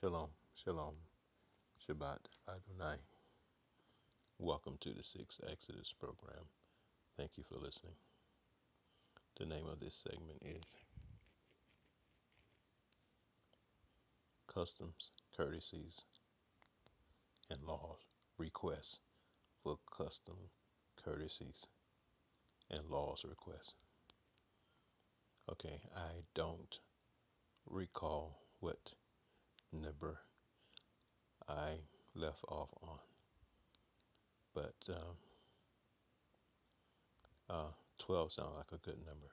Shalom, shalom, Shabbat Adonai. Welcome to the Sixth Exodus program. Thank you for listening. The name of this segment is Customs, Courtesies, and Laws. Requests for custom, courtesies, and laws requests. Okay, I don't recall what number I left off on, but 12 sounds like a good number.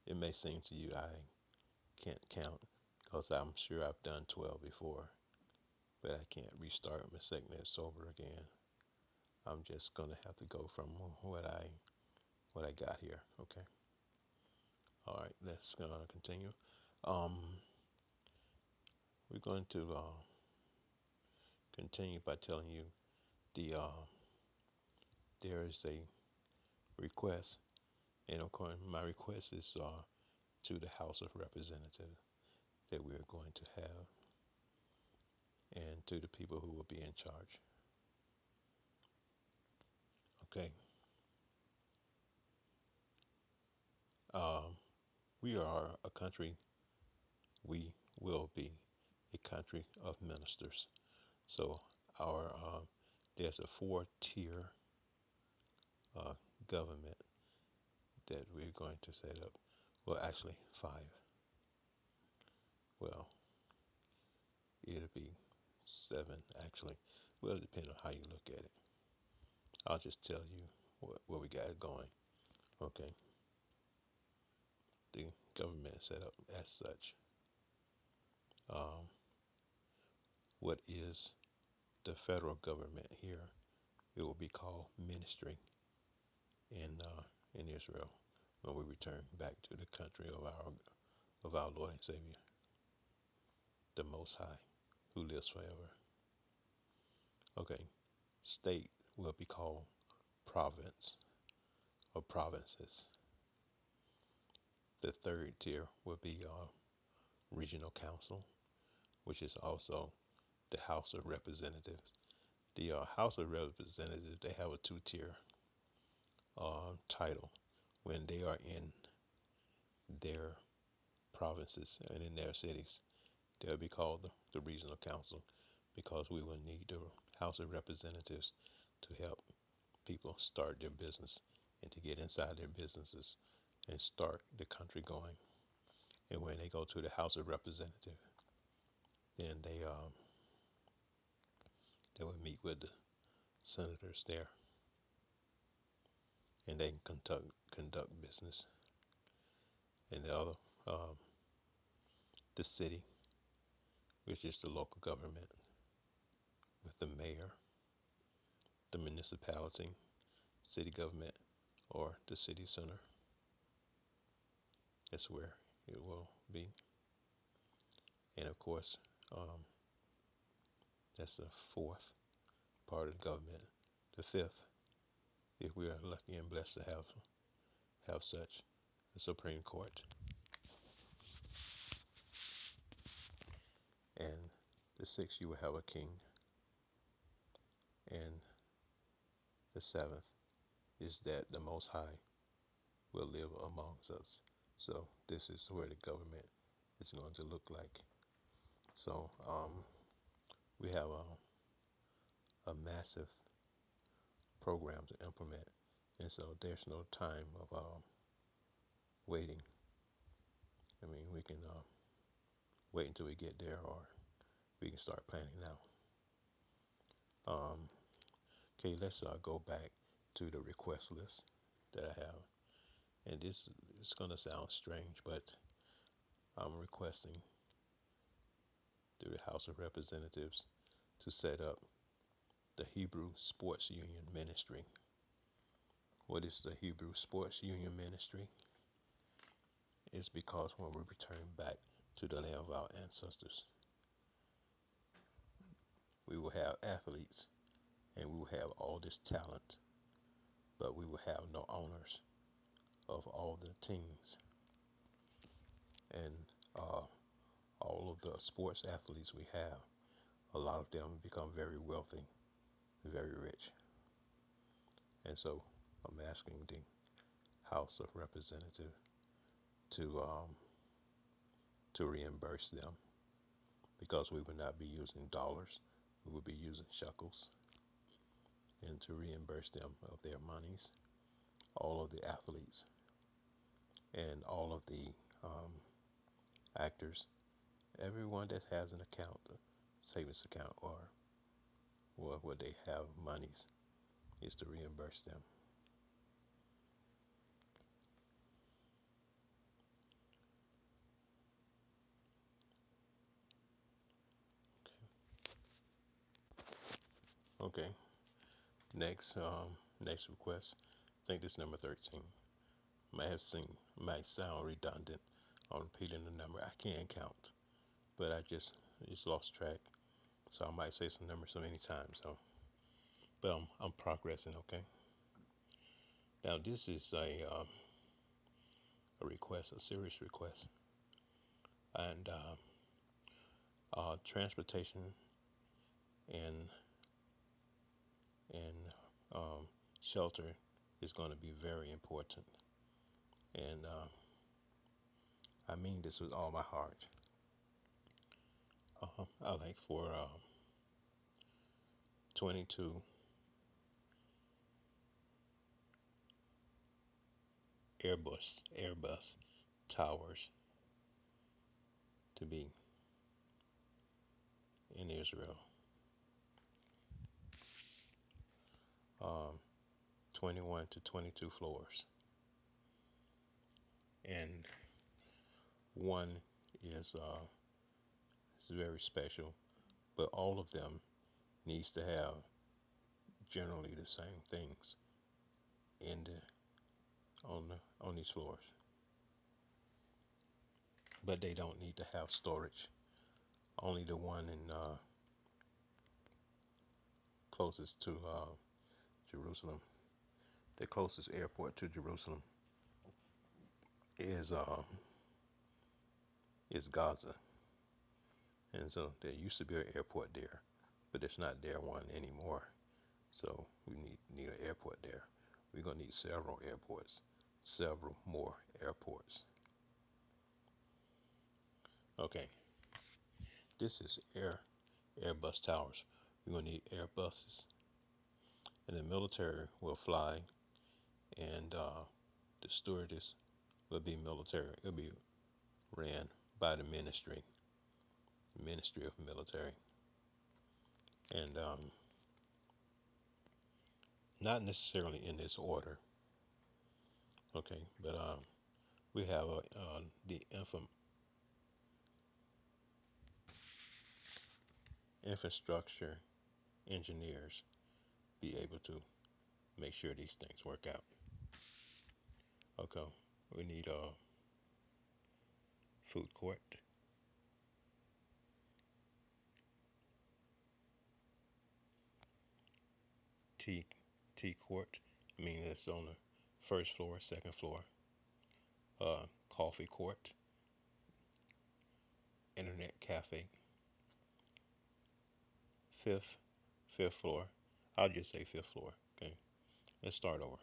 It may seem to you I can't count because I'm sure I've done 12 before, but I can't restart my segments over again. I'm just gonna have to go from what I got here. Okay. All right. Let's continue. Um, we're going to continue by telling you there is a request, and of course my request is to the House of Representatives that we're going to have, and to the people who will be in charge. Okay. Um, we are a country. We will be a country of ministers. So our there's a four-tier uh, government that we're going to set up. Well, actually five. Well, it'll be seven actually. Well, it depends on how you look at it. I'll just tell you what we got going. Okay, the government is set up as such. Um, what is the federal government here? It will be called ministry in Israel when we return back to the country of our Lord and Savior, the Most High, who lives forever. Okay, state will be called province or provinces. The third tier will be regional council, which is also the House of Representatives. The House of Representatives, they have a two-tier title when they are in their provinces and in their cities. They'll be called the regional council because we will need the House of Representatives to help people start their business and to get inside their businesses and start the country going. And when they go to the House of Representatives, then they will meet with the senators there, and they can conduct business. And the other, um, the city, which is the local government, with the mayor, the municipality, city government, or the city center. That's where it will be. And of course, um, that's the fourth part of the government. The fifth, if we are lucky and blessed to have such, the Supreme Court. And the sixth, you will have a king. And the seventh is that the Most High will live amongst us. So this is where the government is going to look like. So we have a massive program to implement, and so there's no time of waiting. I mean, we can wait until we get there, or we can start planning now. Um, okay, let's go back to the request list that I have, and this is gonna sound strange, but I'm requesting through the House of Representatives to set up the Hebrew Sports Union Ministry. What is the Hebrew Sports Union Ministry? It's because when we return back to the land of our ancestors, we will have athletes and we will have all this talent, but we will have no owners of all the teams and all of the sports athletes we have. a lot of them become very wealthy, very rich. And so I'm asking the House of Representatives to reimburse them because we would not be using dollars, we would be using shekels, and to reimburse them of their monies, all of the athletes and all of the um, actors, everyone that has an account, a savings account, or where they have monies, is to reimburse them. Okay. Next request. I think this is number 13. Might sound redundant on repeating the number. I can't count, but I just lost track. So I might say some numbers so many times. So, but I'm progressing. Okay. Now this is a request, a serious request, and transportation and shelter is going to be very important. And I mean this with all my heart. I like for 22 Airbus towers to be in Israel. Um, 21 to 22 floors, and one is very special, but all of them needs to have generally the same things in on these floors, but they don't need to have storage. Only the one in closest to Jerusalem, the closest airport to Jerusalem is Gaza, and so there used to be an airport there, but it's not there one anymore. So we need an airport there. We're gonna need several airports, several more airports. Okay, this is Airbus towers. We're gonna need Airbuses, and the military will fly, and the stewardess will be military. It'll be ran by the Ministry of Military, and not necessarily in this order. Okay, but we have the infrastructure engineers be able to make sure these things work out. Okay, we need a food court, tea tea court. I mean that's on the first floor, second floor. Coffee court, internet cafe, fifth fifth floor. I'll just say fifth floor. Okay, let's start over.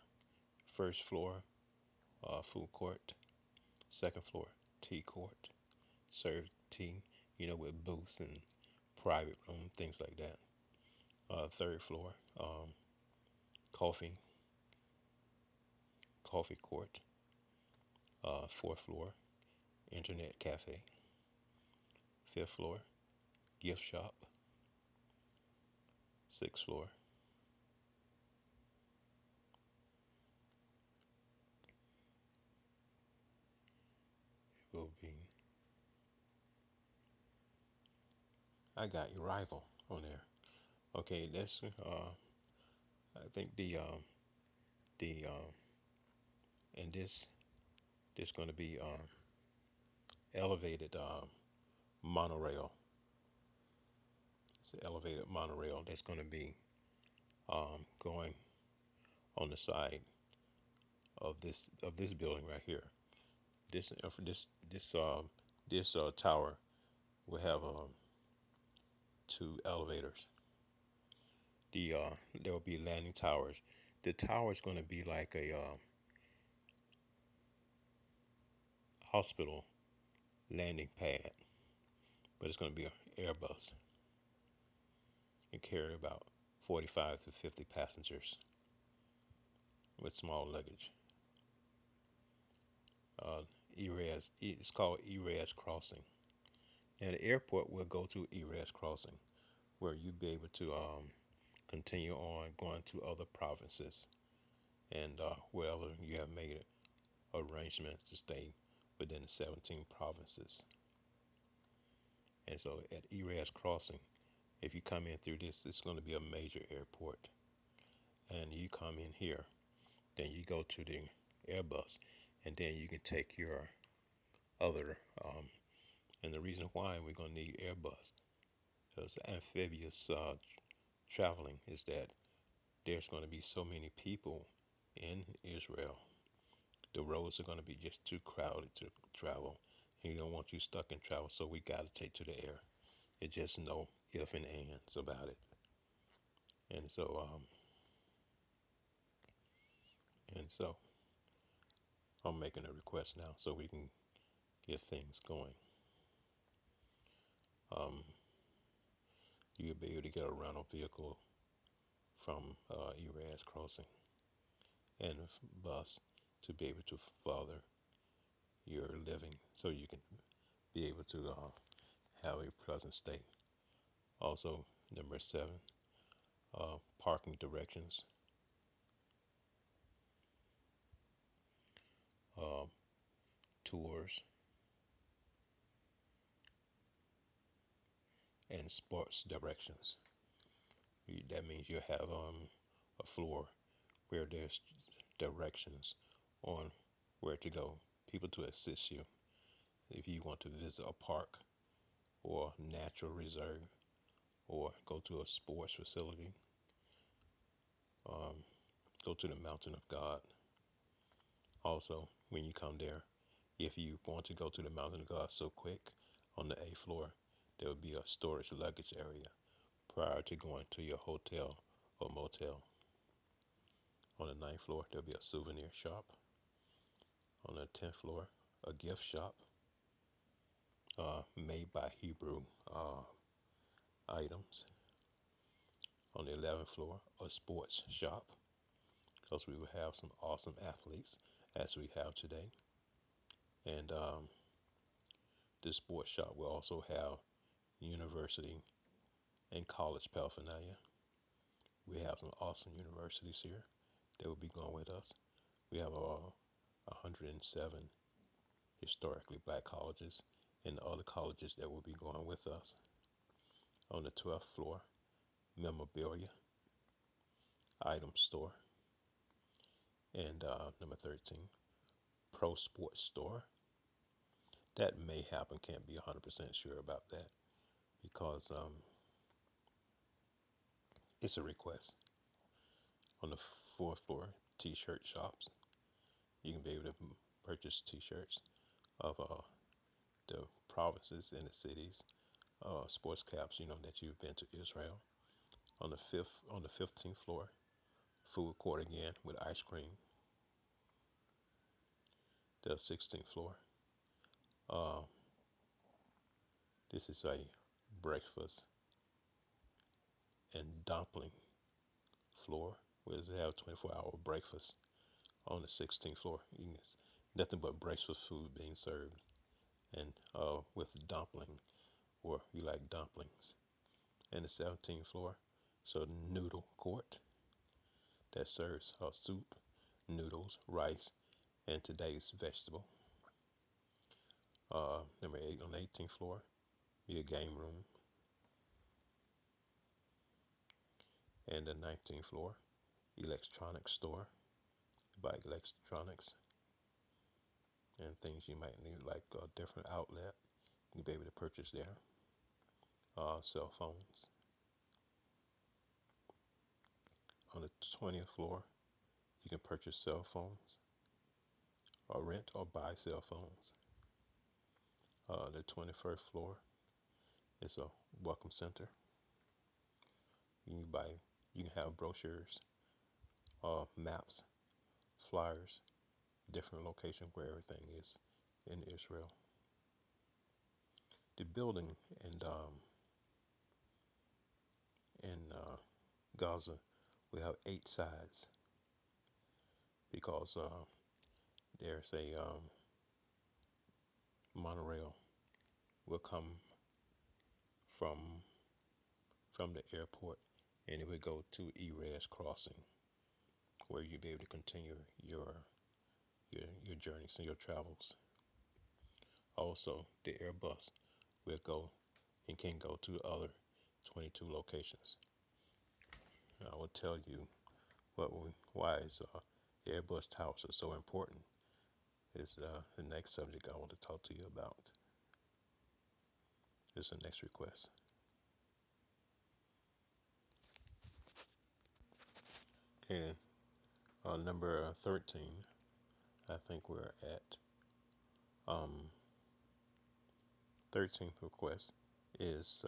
First floor, food court. Second floor, tea court. Serve tea, with booths and private room, things like that. Third floor, coffee, coffee court. Fourth floor, internet cafe. Fifth floor, gift shop. Sixth floor, will be. I got your rival on there. Okay, that's. I think the and this going to be elevated monorail. It's an elevated monorail that's going to be going on the side of this building right here. This tower will have to elevators. There will be landing towers. The tower is going to be like a hospital landing pad, but it's going to be an Airbus and carry about 45 to 50 passengers with small luggage. It's called ERAS crossing. And the airport will go to ERAS crossing, where you'll be able to continue on going to other provinces and wherever you have made arrangements to stay within the 17 provinces. And so at ERAS crossing, if you come in through this, it's going to be a major airport. And you come in here, then you go to the Airbus, and then you can take your other. And the reason why we're going to need Airbus because amphibious traveling is that there's going to be so many people in Israel. The roads are going to be just too crowded to travel. And you don't want you stuck in travel, so we got to take to the air. It's just no if and ands about it. And so, and so, I'm making a request now so we can get things going. Um, you'll be able to get a rental vehicle from Eras Crossing and a bus to be able to further your living so you can be able to have a pleasant stay. Also, number 7, parking directions, uh, tours, and sports directions. That means you have a floor where there's directions on where to go, people to assist you if you want to visit a park or natural reserve or go to a sports facility, um, go to the mountain of God. Also, when you come there, if you want to go to the mountain of God so quick, on the 8th floor, there will be a storage luggage area prior to going to your hotel or motel. On the 9th floor, there'll be a souvenir shop. On the 10th floor, a gift shop made by Hebrew items. On the 11th floor, a sports shop because we will have some awesome athletes as we have today. And this sports shop will also have university and college paraphernalia. We have some awesome universities here that will be going with us. We have 107 historically black colleges and other colleges that will be going with us. On the 12th floor, memorabilia, item store, and number 13, pro sports store. That may happen, can't be 100% sure about that because it's a request. On the 4th floor, t-shirt shops. You can be able to purchase t-shirts of the provinces and the cities, sports caps, that you've been to Israel. On the 15th floor, food court again with ice cream. The 16th floor, uh, this is a breakfast and dumpling floor where they have 24-hour breakfast on the 16th floor. Nothing but breakfast food being served and with dumpling or you like dumplings. And the 17th floor, so noodle court that serves soup, noodles, rice, and today's vegetable. Number 8 on the 18th floor, be a game room. And the 19th floor, electronics store, buy electronics and things you might need, like a different outlet. You'll be able to purchase there. Cell phones. On the 20th floor, you can purchase cell phones or rent or buy cell phones. The 21st floor is a welcome center. You can buy, you can have brochures, maps, flyers, different locations where everything is in Israel. The building in Gaza will have 8 sides because there's a monorail will come from from the airport and it would go to Erez Crossing where you'll be able to continue your journeys and your travels. Also, the Airbus will go and can go to other 22 locations. I will tell you why is Airbus towers are so important is the next subject I want to talk to you about. Is the next request. And number 13, I think we're at 13th request is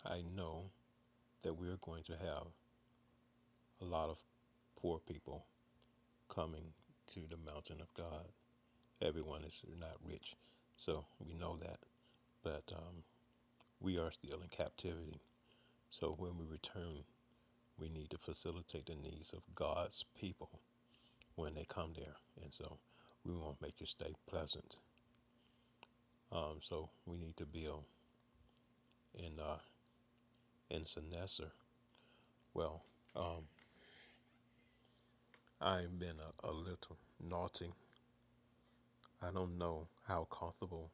I know that we're going to have a lot of poor people coming to the mountain of God. Everyone is not rich, so we know that. But we are still in captivity. So when we return, we need to facilitate the needs of God's people when they come there. And so we want to make your stay pleasant. So we need to build in Senescer. Well, I've been a little naughty. I don't know how comfortable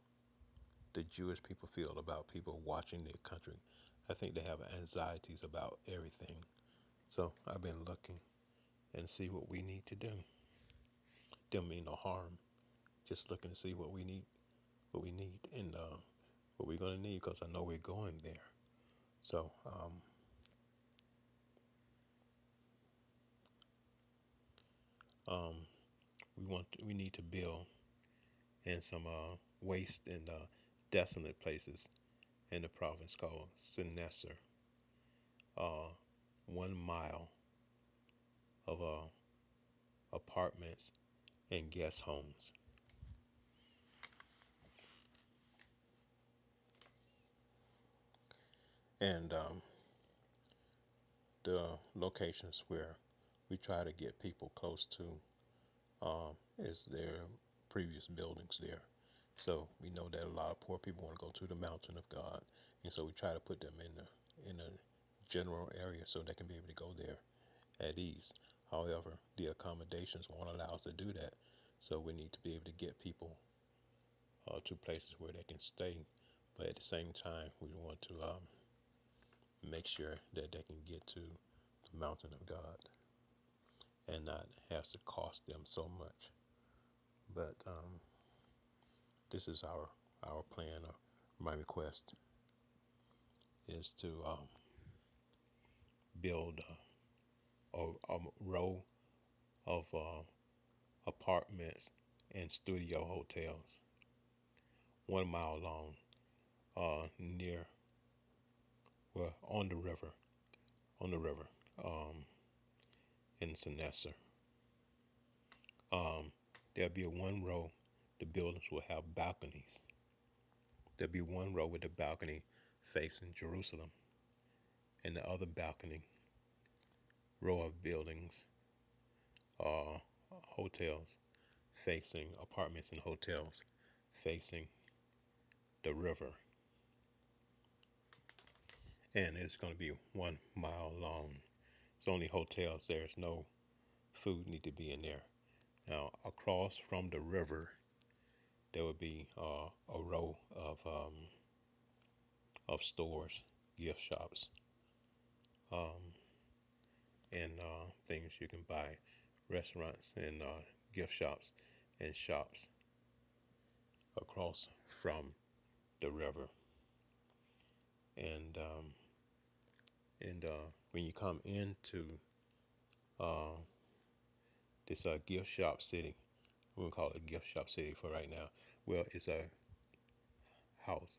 the Jewish people feel about people watching their country. I think they have anxieties about everything. So I've been looking and see what we need to do. Don't mean no harm. Just looking to see what we need, and what we're gonna need because I know we're going there. So um, we need to build in some waste and desolate places in the province called Sinesser. 1 mile of apartments and guest homes. And the locations where we try to get people close to is their previous buildings there. So we know that a lot of poor people want to go to the mountain of God, and so we try to put them in a general area so they can be able to go there at ease. However, the accommodations won't allow us to do that, so we need to be able to get people to places where they can stay. But at the same time, we want to make sure that they can get to the mountain of God and not have to cost them so much. But this is our plan. My request is to build a row of apartments and studio hotels, 1 mile long, near, well, on the river, in Senescer. Um, there'll be a one row. The buildings will have balconies. There'll be one row with the balcony facing Jerusalem, and the other balcony row of buildings, uh, hotels facing apartments and hotels facing the river. And it's going to be 1 mile long. It's only hotels. There's no food need to be in there. Now, across from the river, there would be a row of stores, gift shops, um, and things you can buy, restaurants and gift shops and shops across from the river. And when you come into uh, this gift shop city, we're gonna call it a gift shop city for right now. Well, it's a house.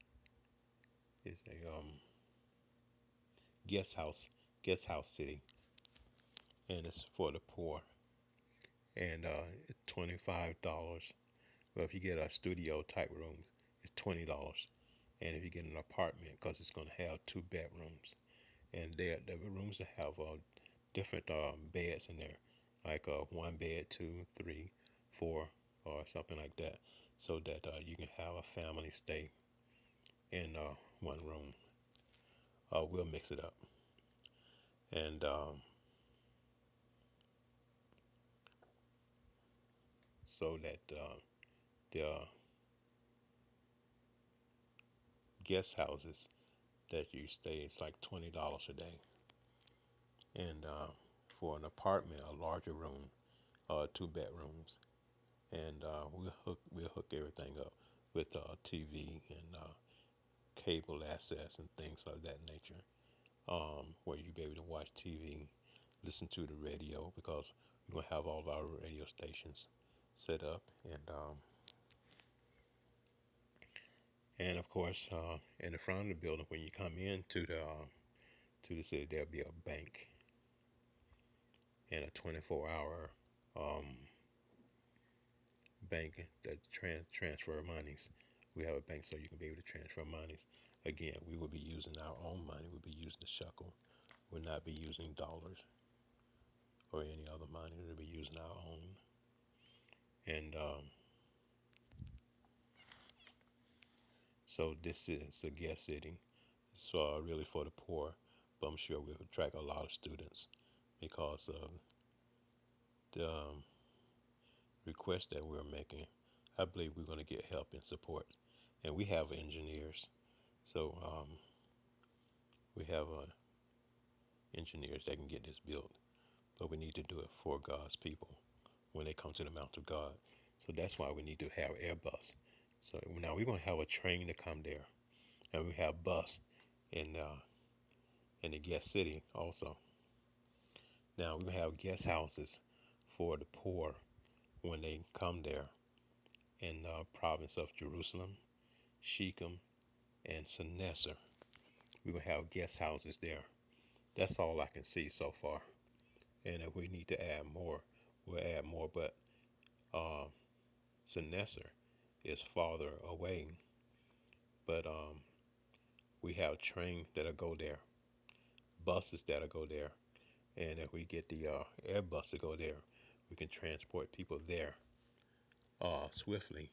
It's a guest house guest house city, and it's for the poor. And it's $25. Well, if you get a studio type room, it's $20. And if you get an apartment, because it's going to have two bedrooms, and the rooms that have different beds in there, like one bed, two, three, four, or something like that, so that you can have a family stay in one room. We'll mix it up, and so that the guest houses that you stay, it's like $20 a day, and for an apartment, a larger room, two bedrooms, and we'll hook everything up with TV and cable access and things of that nature, where you'll be able to watch TV, listen to the radio, because we're gonna have all of our radio stations set up, and of course, in the front of the building, when you come into the city, there'll be a bank and a 24-hour um, bank that transfer monies. We have a bank so you can be able to transfer monies. Again, we will be using our own money. We'll be using the shekel. We'll not be using dollars or any other money. We'll be using our own. And so this is a guest city. So really for the poor, but I'm sure we'll attract a lot of students because of the request that we're making. I believe we're going to get help and support, and we have engineers. So we have engineers that can get this built, but we need to do it for God's people when they come to the Mount of God. So that's why we need to have Airbus. So now we're going to have a train to come there, and we have bus in in the guest city also. Now we have guest houses for the poor when they come there in the province of Jerusalem, Shechem, and Sennaser. We're gonna have guest houses there. That's all I can see so far. And if we need to add more, we'll add more. But uh, Sennaser is farther away. But we have trains that'll go there, buses that'll go there, and if we get the Airbus to go there, we can transport people there swiftly,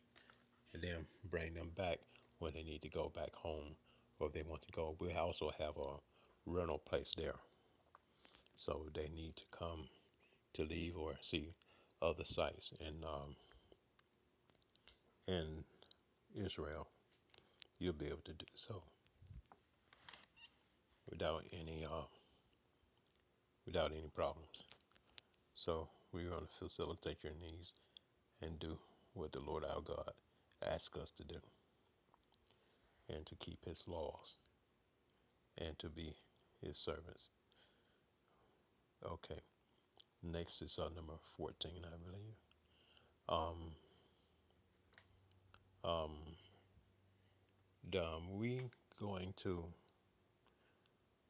and then bring them back when they need to go back home, or if they want to go. We also have a rental place there, so they need to come to leave or see other sites in Israel. You'll be able to do so without any problems. So we're going to facilitate your needs and do what the Lord our God asks us to do, and to keep His laws and to be His servants. Okay, next is number 14, I believe. Um, um, we going to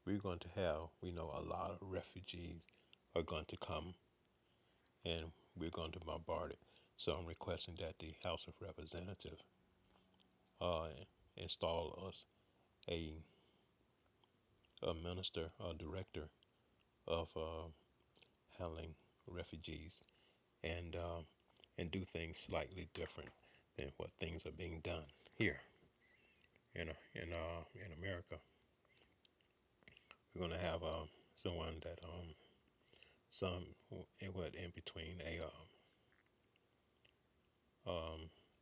we're going to have, we know, a lot of refugees are going to come, and we're going to bombard it. So I'm requesting that the House of Representatives uh, install us a minister, a director of handling refugees, and do things slightly different than what things are being done here in America. We're going to have someone that some what in between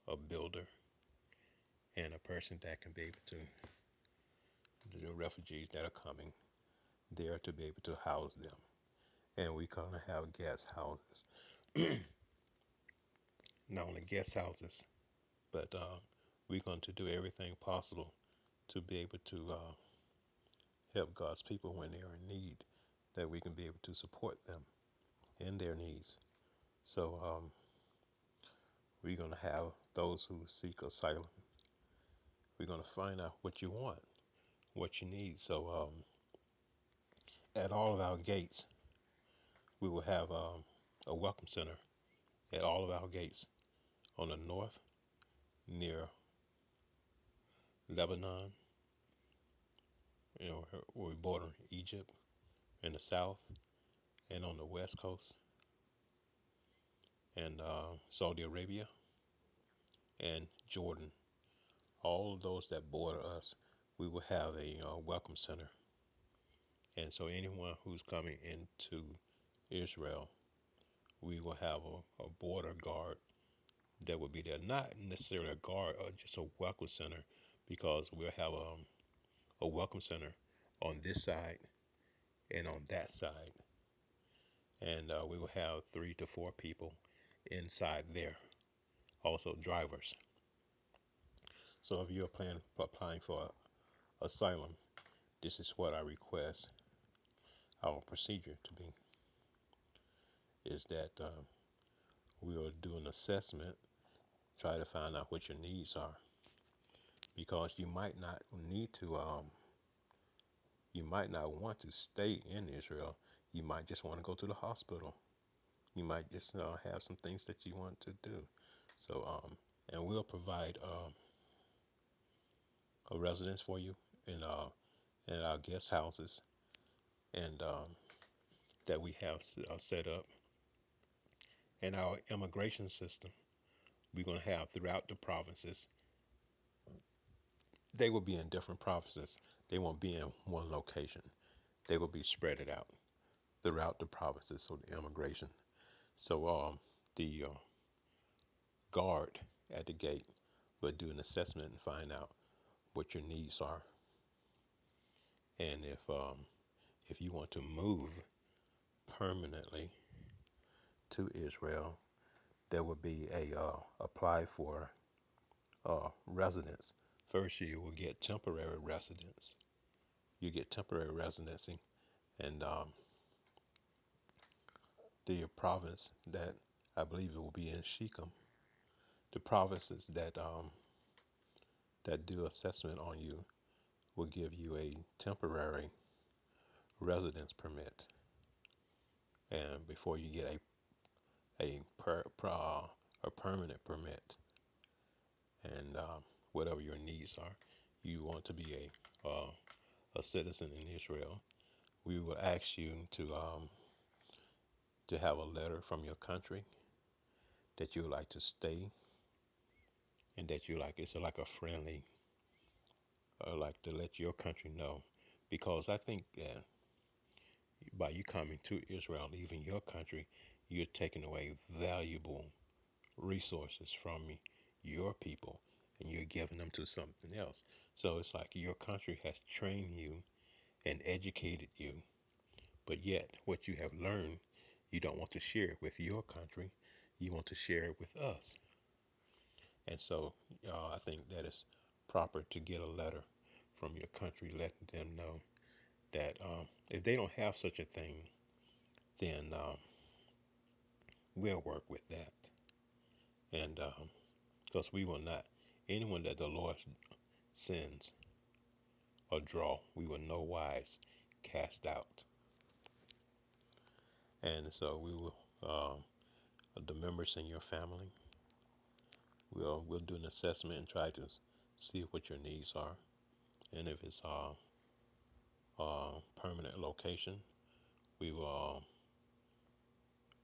a builder and a person that can be able to the refugees that are coming there to be able to house them. And we're going to have guest houses. Not only guest houses, but we're going to do everything possible to be able to help God's people when they are in need, that we can be able to support them in their needs. So we're going to have those who seek asylum. We're going to find out what you want, what you need. So at all of our gates, we will have a welcome center at all of our gates on the north near Lebanon, where we border Egypt, in the south, and on the west coast, and Saudi Arabia and Jordan. All of those that border us, we will have a welcome center. And so anyone who's coming into Israel, we will have a border guard that will be there. Not necessarily a guard, or just a welcome center, because we'll have a welcome center on this side and on that side. And we will have 3 to 4 people inside there, also drivers. So if you're applying for asylum, this is what I request our procedure to be, is that we'll do an assessment, try to find out what your needs are, because you might not want to stay in Israel. You might just want to go to the hospital. You might just have some things that you want to do. So, and we'll provide a residence for you in our guest houses, and that we have set up, and our immigration system. We're going to have throughout the provinces. They will be in different provinces. They won't be in one location. They will be spread it out throughout the provinces. So the immigration. So the guard at the gate will do an assessment and find out what your needs are, and if you want to move permanently to Israel, there will be a apply for residence. First, you will get temporary residence. You get temporary residency, and the province that I believe it will be in Shechem. The provinces that do assessment on you will give you a temporary residence permit, and before you get a permanent permit, and whatever your needs are, you want to be a citizen in Israel. We will ask you to have a letter from your country that you would like to stay, and that you like it's like a friendly, like to let your country know, because I think that by you coming to Israel, leaving your country, you're taking away valuable resources from your people, and you're giving them to something else. So it's like your country has trained you and educated you, but yet what you have learned, you don't want to share it with your country. You want to share it with us. And so I think that it's proper to get a letter from your country letting them know that if they don't have such a thing, then we'll work with that. And because we will not, anyone that the Lord sends or draw, we will no wise cast out. And so we will, the members in your family, we'll do an assessment and try to see what your needs are, and if it's permanent location, we will.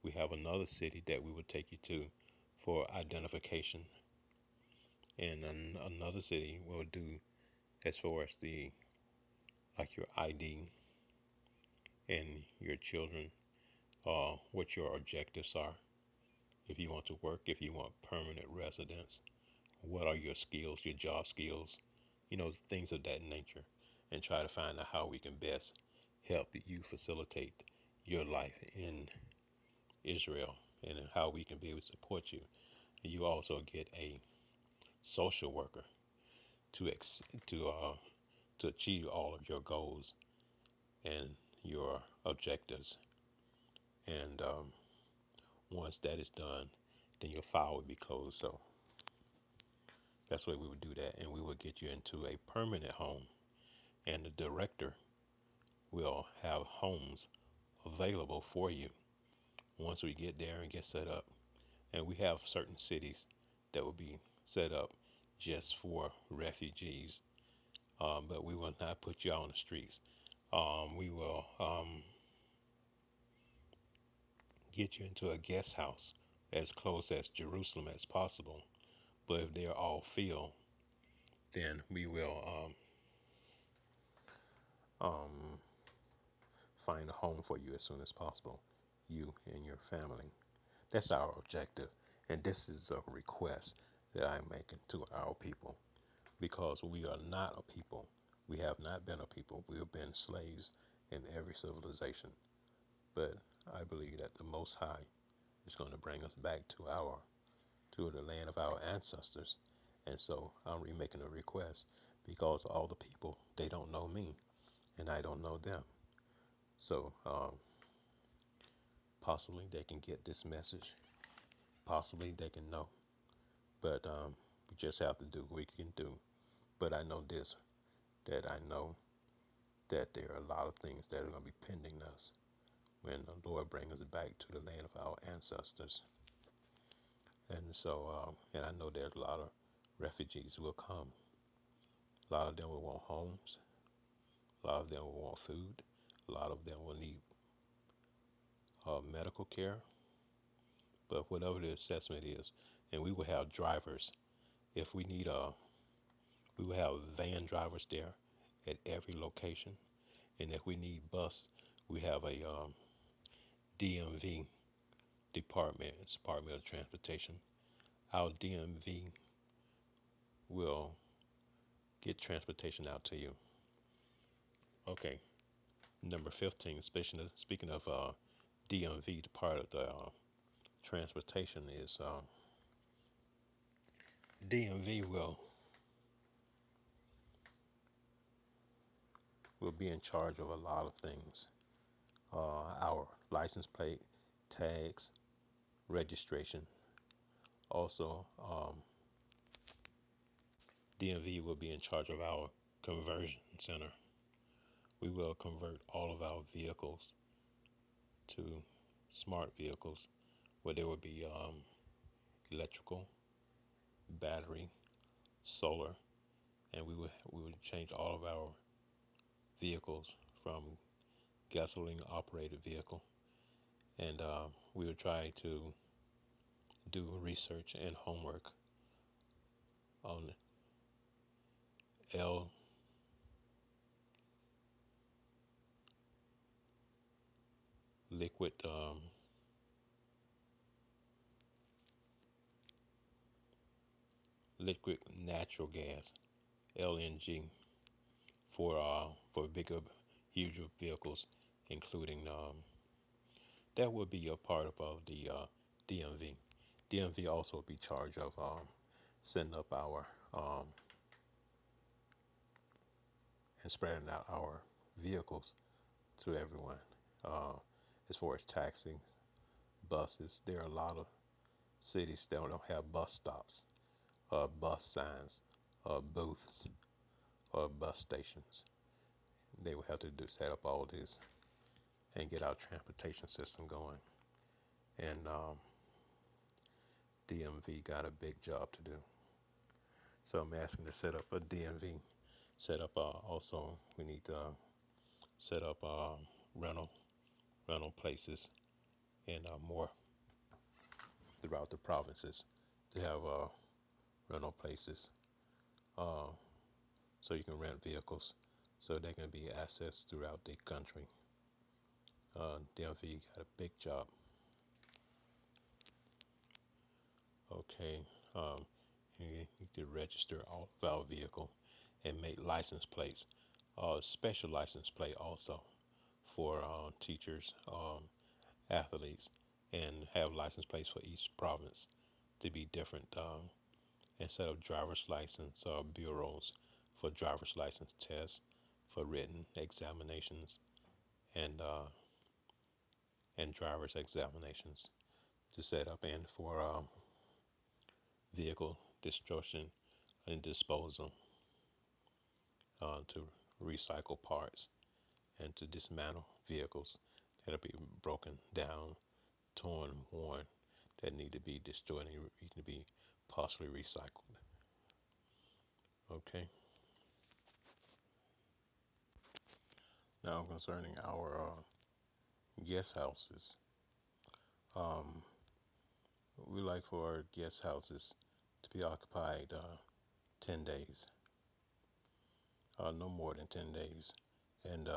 We have another city that we will take you to for identification, and another city will do as far as the like your ID and your children, what your objectives are. If you want to work, if you want permanent residence, what are your skills, your job skills, things of that nature, and try to find out how we can best help you facilitate your life in Israel, and how we can be able to support you. You also get a social worker to ex- to achieve all of your goals and your objectives. And once that is done, then your file will be closed. So that's why we would do that, and we would get you into a permanent home. And the director we'll have homes available for you once we get there and get set up. And we have certain cities that will be set up just for refugees, but we will not put you out on the streets. We will get you into a guest house as close as Jerusalem as possible. But if they're all filled, then we will um, find a home for you as soon as possible, you and your family. That's our objective. And this is a request that I'm making to our people because we are not a people. We have not been a people. We have been slaves in every civilization. But I believe that the Most High is going to bring us back to the land of our ancestors. And so I'm remaking a request because all the people, they don't know me and I don't know them. So possibly they can get this message. Possibly they can know. But we just have to do what we can do. But I know this, that I know that there are a lot of things that are going to be pending us when the Lord brings us back to the land of our ancestors. And so, and I know there's a lot of refugees will come. A lot of them will want homes. A lot of them will want food. A lot of them will need medical care. But whatever the assessment is, and we will have drivers. If we need we will have van drivers there at every location. And if we need bus, we have a DMV department, it's Department of Transportation. Our DMV will get transportation out to you. Okay, number 15, speaking of DMV, the part of the transportation is DMV will be in charge of a lot of things. Our license plate, tags, registration. Also, DMV will be in charge of our conversion center. We will convert all of our vehicles to smart vehicles where there will be electrical, battery, solar, and we would change all of our vehicles from gasoline operated vehicle, and we would try to do research and homework on L liquid liquid natural gas LNG for bigger, huger vehicles, including that would be a part of the DMV. DMV also be charged of setting up our and spreading out our vehicles to everyone. Uh, as far as taxing, buses, there are a lot of cities that don't have bus stops, bus signs, booths, or bus stations. They will have to set up all this and get our transportation system going. And DMV got a big job to do. So I'm asking to set up a DMV. Set up also we need to set up rental rental places and more throughout the provinces to have rental places uh, so you can rent vehicles so they can be accessed throughout the country. DMV got a big job. Okay, you need to register all of our vehicle and make license plates. Special license plate also for teachers, athletes, and have license plates for each province to be different. And set up driver's license bureaus for driver's license tests, for written examinations, and driver's examinations to set up, and for vehicle destruction and disposal to recycle parts and to dismantle vehicles that'll be broken down, torn, worn, that need to be destroyed and need to be possibly recycled. Okay. Now concerning our guest houses, um, we like for our guest houses to be occupied 10 days, no more than 10 days. And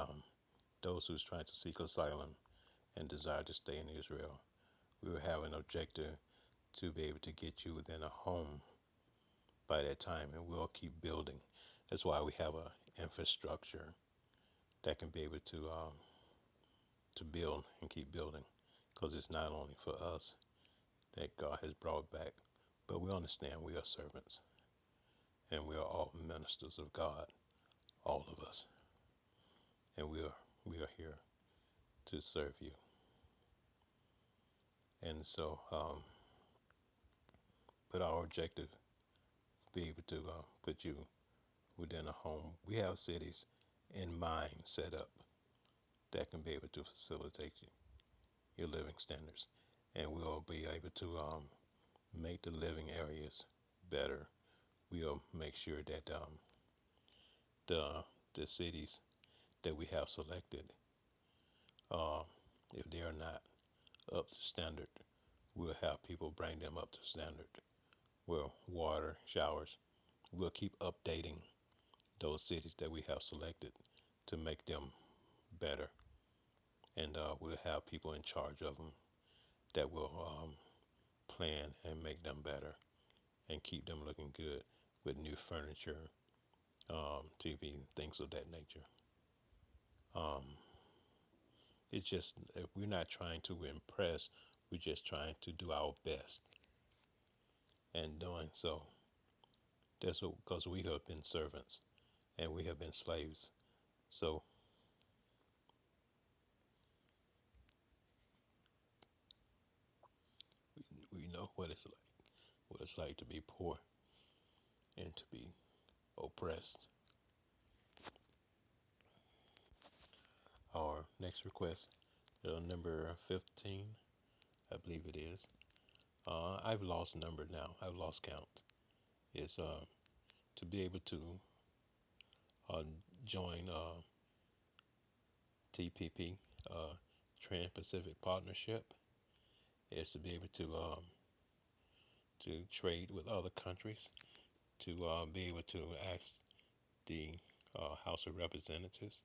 those who's trying to seek asylum and desire to stay in Israel, we will have an objective to be able to get you within a home by that time, and we'll keep building. That's why we have a infrastructure that can be able to build and keep building, because it's not only for us that God has brought back, but we understand we are servants and we are all ministers of God, all of us, and we are here to serve you. And so, but our objective be able to put you within a home. We have cities in mind set up that can be able to facilitate you, your living standards, and we'll be able to make the living areas better. We'll make sure that the the cities that we have selected, uh, if they are not up to standard, we'll have people bring them up to standard. Well, water, showers. We'll keep updating those cities that we have selected to make them better, and we'll have people in charge of them that will plan and make them better and keep them looking good with new furniture, TV, things of that nature. Um, it's just if we're not trying to impress, we're just trying to do our best. And doing so, that's because we have been servants and we have been slaves. So we know what it's like to be poor and to be oppressed. Our next request, number 15, I believe it is. I've lost number now. I've lost count. Is to be able to uh, join TPP, Trans-Pacific Partnership. Is to be able to trade with other countries, to be able to ask the House of Representatives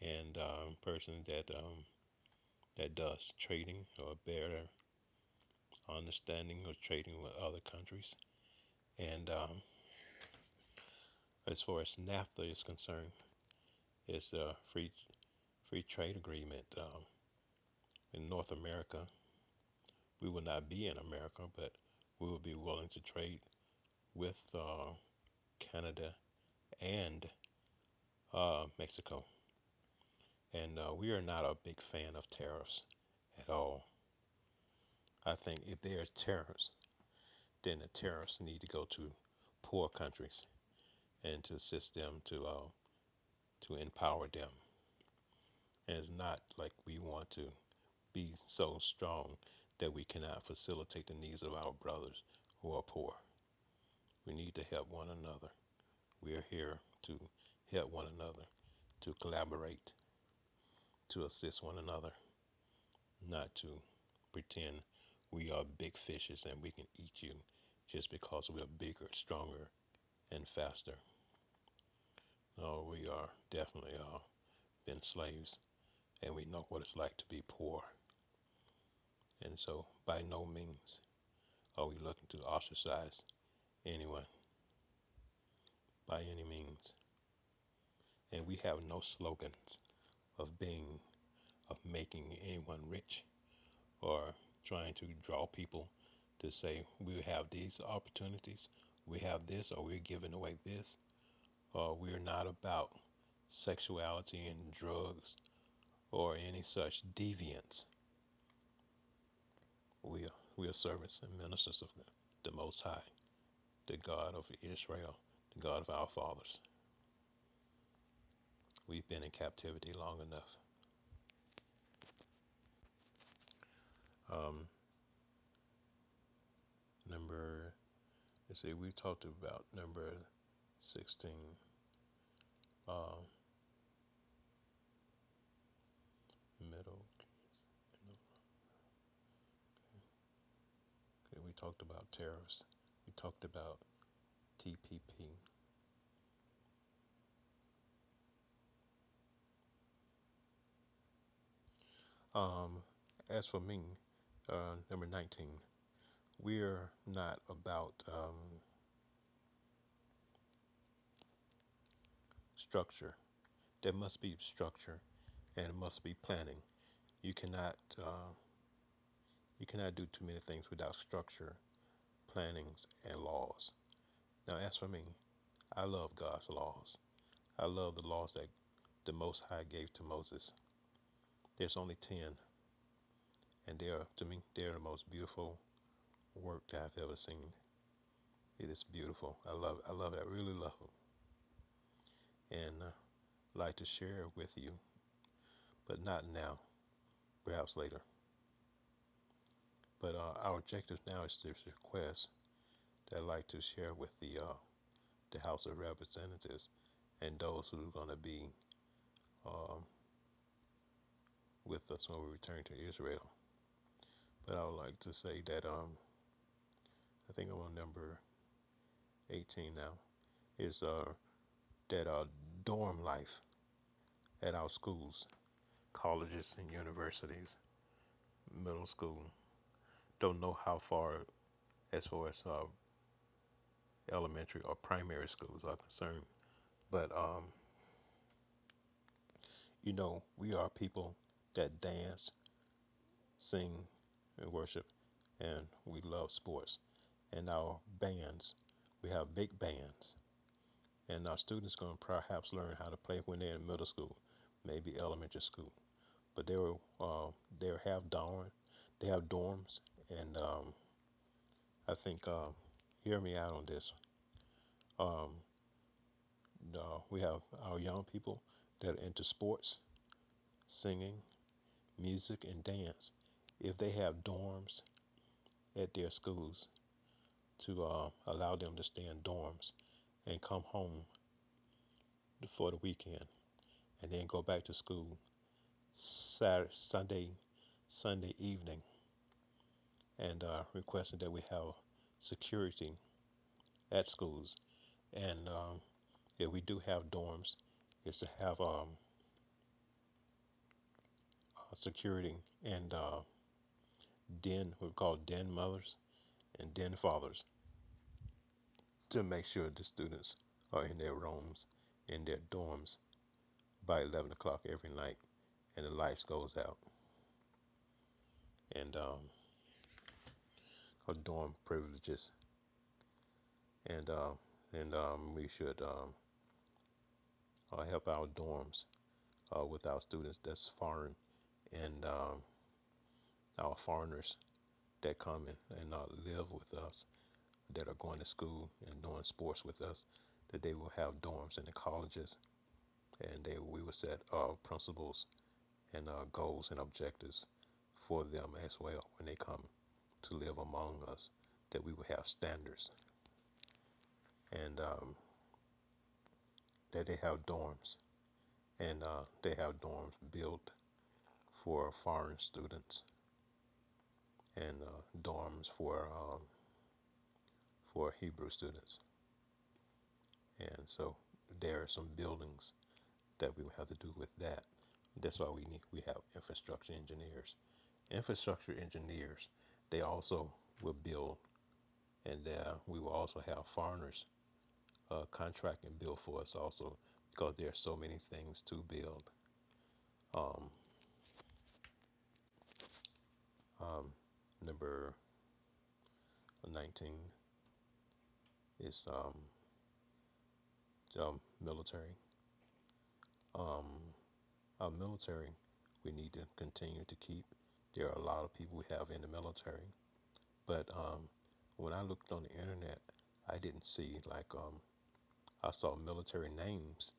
and person that does trading or better understanding of trading with other countries. And as far as NAFTA is concerned, it's a free trade agreement in North America. We will not be in America, but we will be willing to trade with Canada and Mexico. And we are not a big fan of tariffs at all. I think if there are tariffs, then the tariffs need to go to poor countries and to assist them to empower them. And it's not like we want to be so strong that we cannot facilitate the needs of our brothers who are poor. We need to help one another. We are here to help one another, to collaborate, to assist one another, not to pretend we are big fishes and we can eat you just because we're bigger, stronger, and faster. No, we are definitely been slaves, and we know what it's like to be poor. And so, by no means are we looking to ostracize anyone, by any means. And we have no slogans of making anyone rich or trying to draw people to say we have these opportunities, we have this, or we're giving away this, or we're not about sexuality and drugs or any such deviance. We are servants and ministers of the Most High, the God of Israel, the God of our fathers. We've been in captivity long enough. Um, number, let's see, we talked about number 16. Um, middle. Okay, we talked about tariffs. We talked about TPP. Um, as for me, number 19, we're not about structure. There must be structure and it must be planning. You cannot you cannot do too many things without structure, plannings, and laws. Now, as for me, I love God's laws. I love the laws that the Most High gave to Moses. There's only 10, and they are, to me, they're the most beautiful work that I've ever seen. It is beautiful. I love it. I love it. I really love it. And like to share it with you, but not now, perhaps later. But our objective now is this request that I'd like to share with the House of Representatives and those who are going to be um, with us when we return to Israel. But I would like to say that I think I'm on number 18 now. Is that dorm life at our schools, colleges and universities, middle school. Don't know how far as far as elementary or primary schools are concerned, but we are people that dance, sing, and worship, and we love sports. And our bands, we have big bands, and our students going to perhaps learn how to play when they're in middle school, maybe elementary school. But they they have dorms, and I think hear me out on this. Um, we have our young people that are into sports, singing, music, and dance. If they have dorms at their schools to allow them to stay in dorms and come home for the weekend and then go back to school Saturday, Sunday evening, and requesting that we have security at schools. And if we do have dorms, is to have security and we call den mothers and den fathers to make sure the students are in their rooms, in their dorms by 11 o'clock every night, and the lights goes out. And our dorm privileges, and we should help our dorms with our students that's foreign, and our foreigners that come and live with us, that are going to school and doing sports with us, that they will have dorms in the colleges, and we will set principles and goals and objectives for them as well when they come to live among us, that we will have standards, and that they have dorms, and they have dorms built for foreign students, and dorms for Hebrew students. And so there are some buildings that we will have to do with that. That's why we have infrastructure engineers. Infrastructure engineers, they also will build, and we will also have foreigners contract and build for us also, because there are so many things to build. Um, um, number 19 is military. Um, our military, we need to continue to keep. There are a lot of people we have in the military, but when I looked on the internet, I didn't see like I saw military names,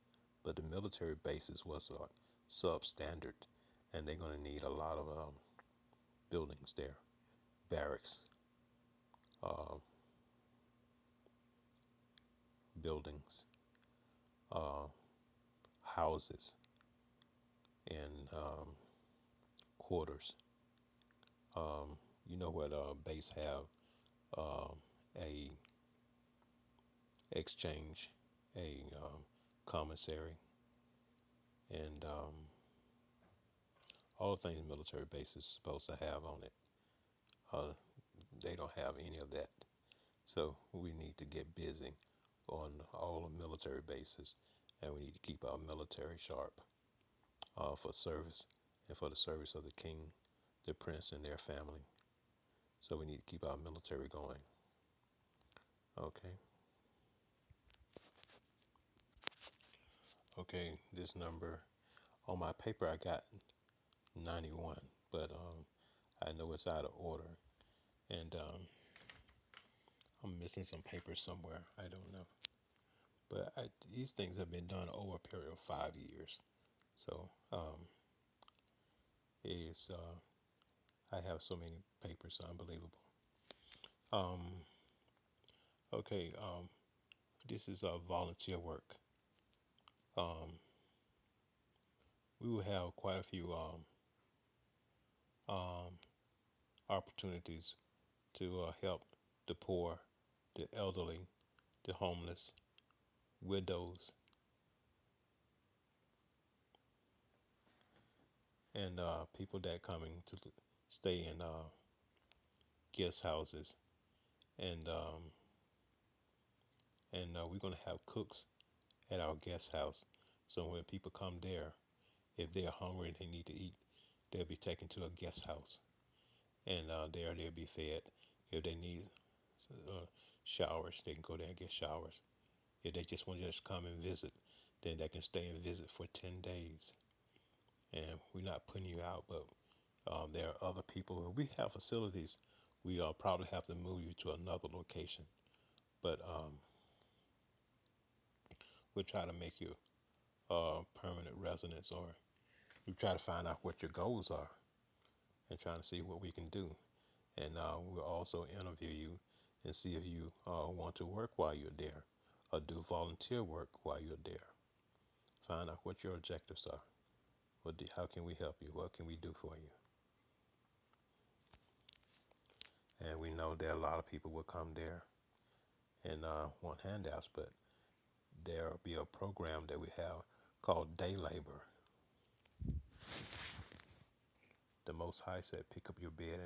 but the military bases was substandard, and they're going to need a lot of buildings there, barracks, uh, buildings, uh, houses, and quarters. Um, you know what base have um, a exchange, a commissary, and all the things military base is supposed to have on it. Uh, they don't have any of that. So we need to get busy on all the military bases, and we need to keep our military sharp for service and for the service of the king, the prince, and their family. So we need to keep our military going. Okay. Okay. This number on my paper I got 91, but I know it's out of order, and I'm missing some paper somewhere. I don't know. But these things have been done over a period of 5 years. So it's I have so many papers, unbelievable. Um, okay, this is volunteer work. Um, we will have quite a few um, opportunities to help the poor, the elderly, the homeless, widows, and people that coming to stay in guest houses, and we're gonna have cooks at our guest house. So when people come there, if they're hungry and they need to eat, they'll be taken to a guest house, and there they'll be fed. If they need uh, showers, they can go there and get showers. If they just want to just come and visit, then they can stay and visit for 10 days. And we're not putting you out, but there are other people. If we have facilities, we probably have to move you to another location. But we'll try to make you permanent residents, or we try to find out what your goals are and trying to see what we can do. And we'll also interview you and see if you want to work while you're there or do volunteer work while you're there. Find out what your objectives are. How can we help you? What can we do for you? And we know that a lot of people will come there and want handouts, but there'll be a program that we have called day labor. The Most High said, pick up your bed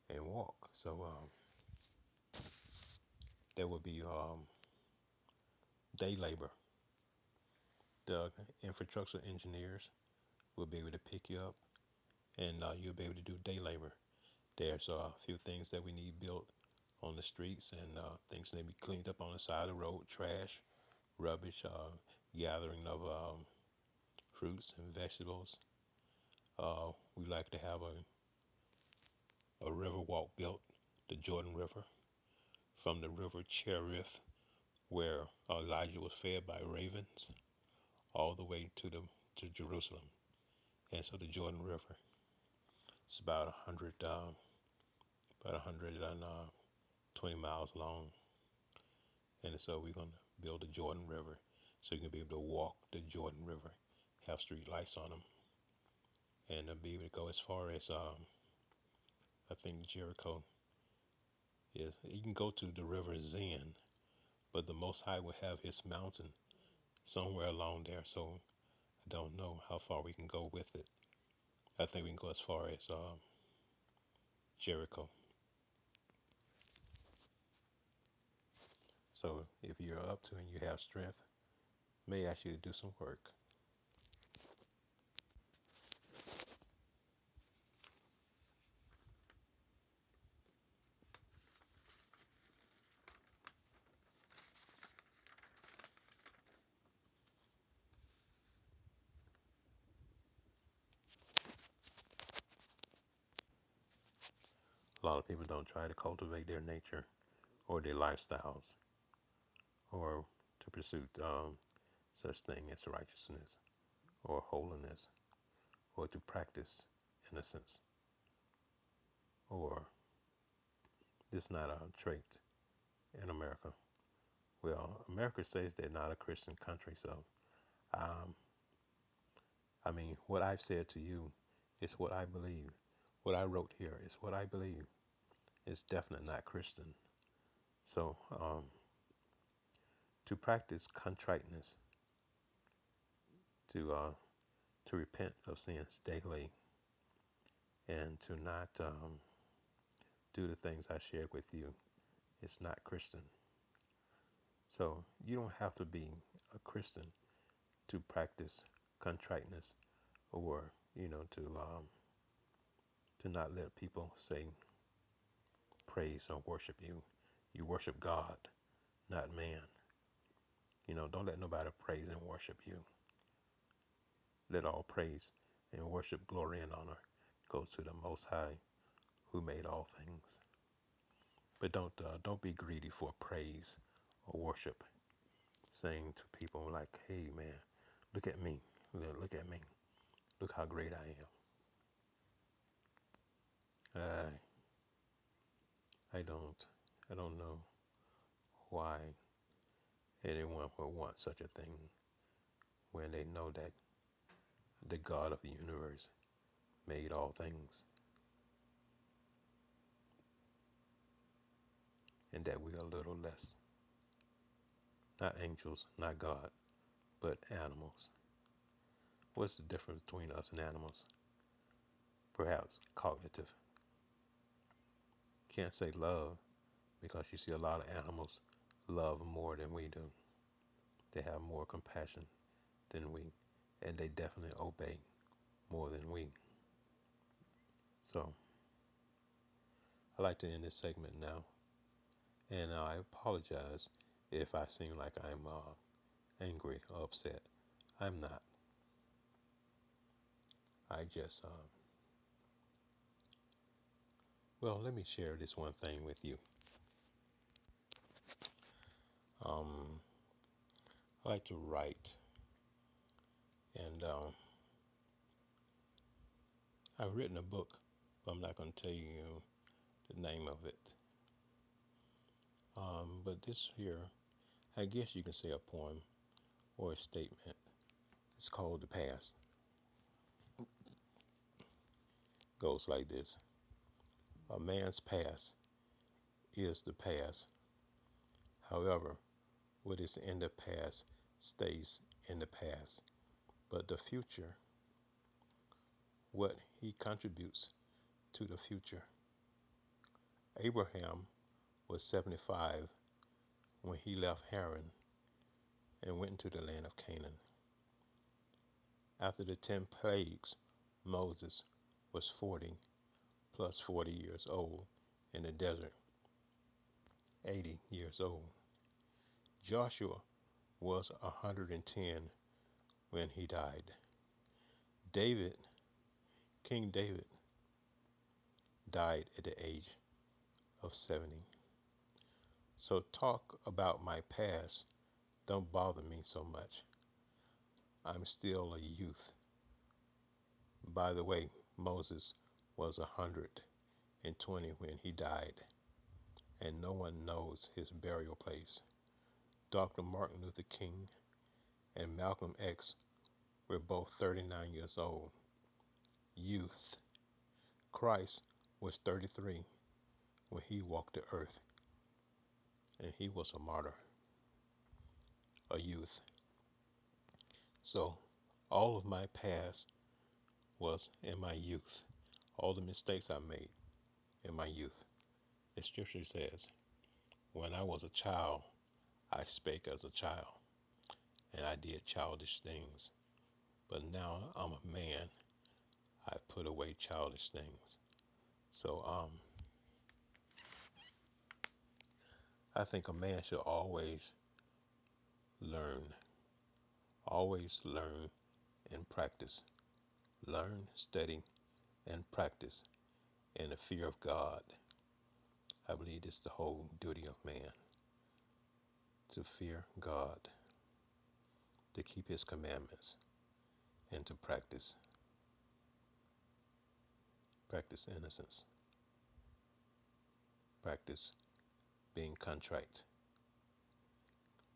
and walk. So there will be day labor. The infrastructure engineers will be able to pick you up, and you'll be able to do day labor. There's a few things that we need built on the streets, and things that need to be cleaned up on the side of the road, trash, rubbish, gathering of fruits and vegetables. We like to have a river walk built, the Jordan River, from the river Cherith, where Elijah was fed by ravens, all the way to Jerusalem. And so the Jordan River is about 120 miles long, and so we're going to build the Jordan River so you can be able to walk the Jordan River, have street lights on them, and be able to go as far as I think Jericho is. You can go to the river Zen, but the Most High will have His mountain somewhere along there. So I don't know how far we can go with it. I think we can go as far as Jericho. So if you're up to and you have strength, may ask you to do some work. A lot of people don't try to cultivate their nature or their lifestyles or to pursue such thing as righteousness or holiness, or to practice innocence, or this is not a trait in America. Well, America says they're not a Christian country, so um, I mean, what I've said to you is what I believe. What I wrote here is what I believe. It's definitely not Christian. So, to practice contriteness, to uh, to repent of sins daily, and to not do the things I shared with you, it's not Christian. So you don't have to be a Christian to practice contriteness, or to not let people say praise or worship you. You worship God, not man. Don't let nobody praise and worship you. Let all praise and worship, glory, and honor go to the Most High, who made all things. But don't be greedy for praise or worship, saying to people like, "Hey, man, look at me, look at me, look how great I am." I don't know why anyone would want such a thing when they know that the God of the universe made all things, and that we are little less. Not angels, not God, but animals. What's the difference between us and animals? Perhaps cognitive. Can't say love because you see a lot of animals love more than we do. They have more compassion than we, and they definitely obey more than we. So I like to end this segment now, and I apologize if I seem like I'm angry or upset. I'm not. I just, well, let me share this one thing with you. Um, I like to write, and I've written a book, but I'm not going to tell you the name of it. But this here, I guess you can say a poem or a statement. It's called The Past. Goes like this. A man's past is the past. However, what is in the past stays in the past. But the future, what he contributes to the future. Abraham was 75 when he left Haran and went into the land of Canaan. After the 10 plagues, Moses was 40 plus 40 years old in the desert, 80 years old. Joshua was 110 when he died. David, King David, died at the age of 70. So talk about my past don't bother me so much. I'm still a youth. By the way, Moses was 120 when he died, and no one knows his burial place. Dr. Martin Luther King and Malcolm X were both 39 years old. Youth. Christ was 33 when he walked the earth, and he was a martyr, a youth. So all of my past was in my youth. All the mistakes I made in my youth. The scripture says, when I was a child, I spake as a child, and I did childish things. But now I'm a man, I put away childish things. So I think a man should learn, always learn and practice. Learn, study, and practice in the fear of God. I believe it's the whole duty of man, to fear God to keep his commandments and to practice innocence, practice being contrite,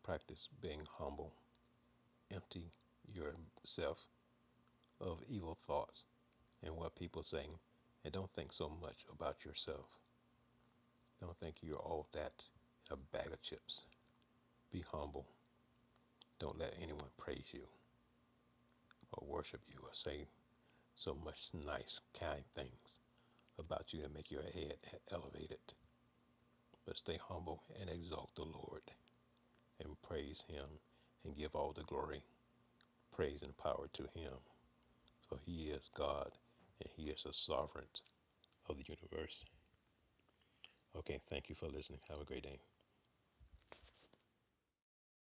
practice being humble, empty yourself of evil thoughts and what people saying, and don't think so much about yourself. Don't think you're all that in a bag of chips. Be humble. Don't let anyone praise you or worship you or say so much nice, kind things about you to make your head elevated. But stay humble and exalt the Lord and praise him and give all the glory, praise, and power to him. For he is God and he is the sovereign of the universe. Okay, thank you for listening. Have a great day.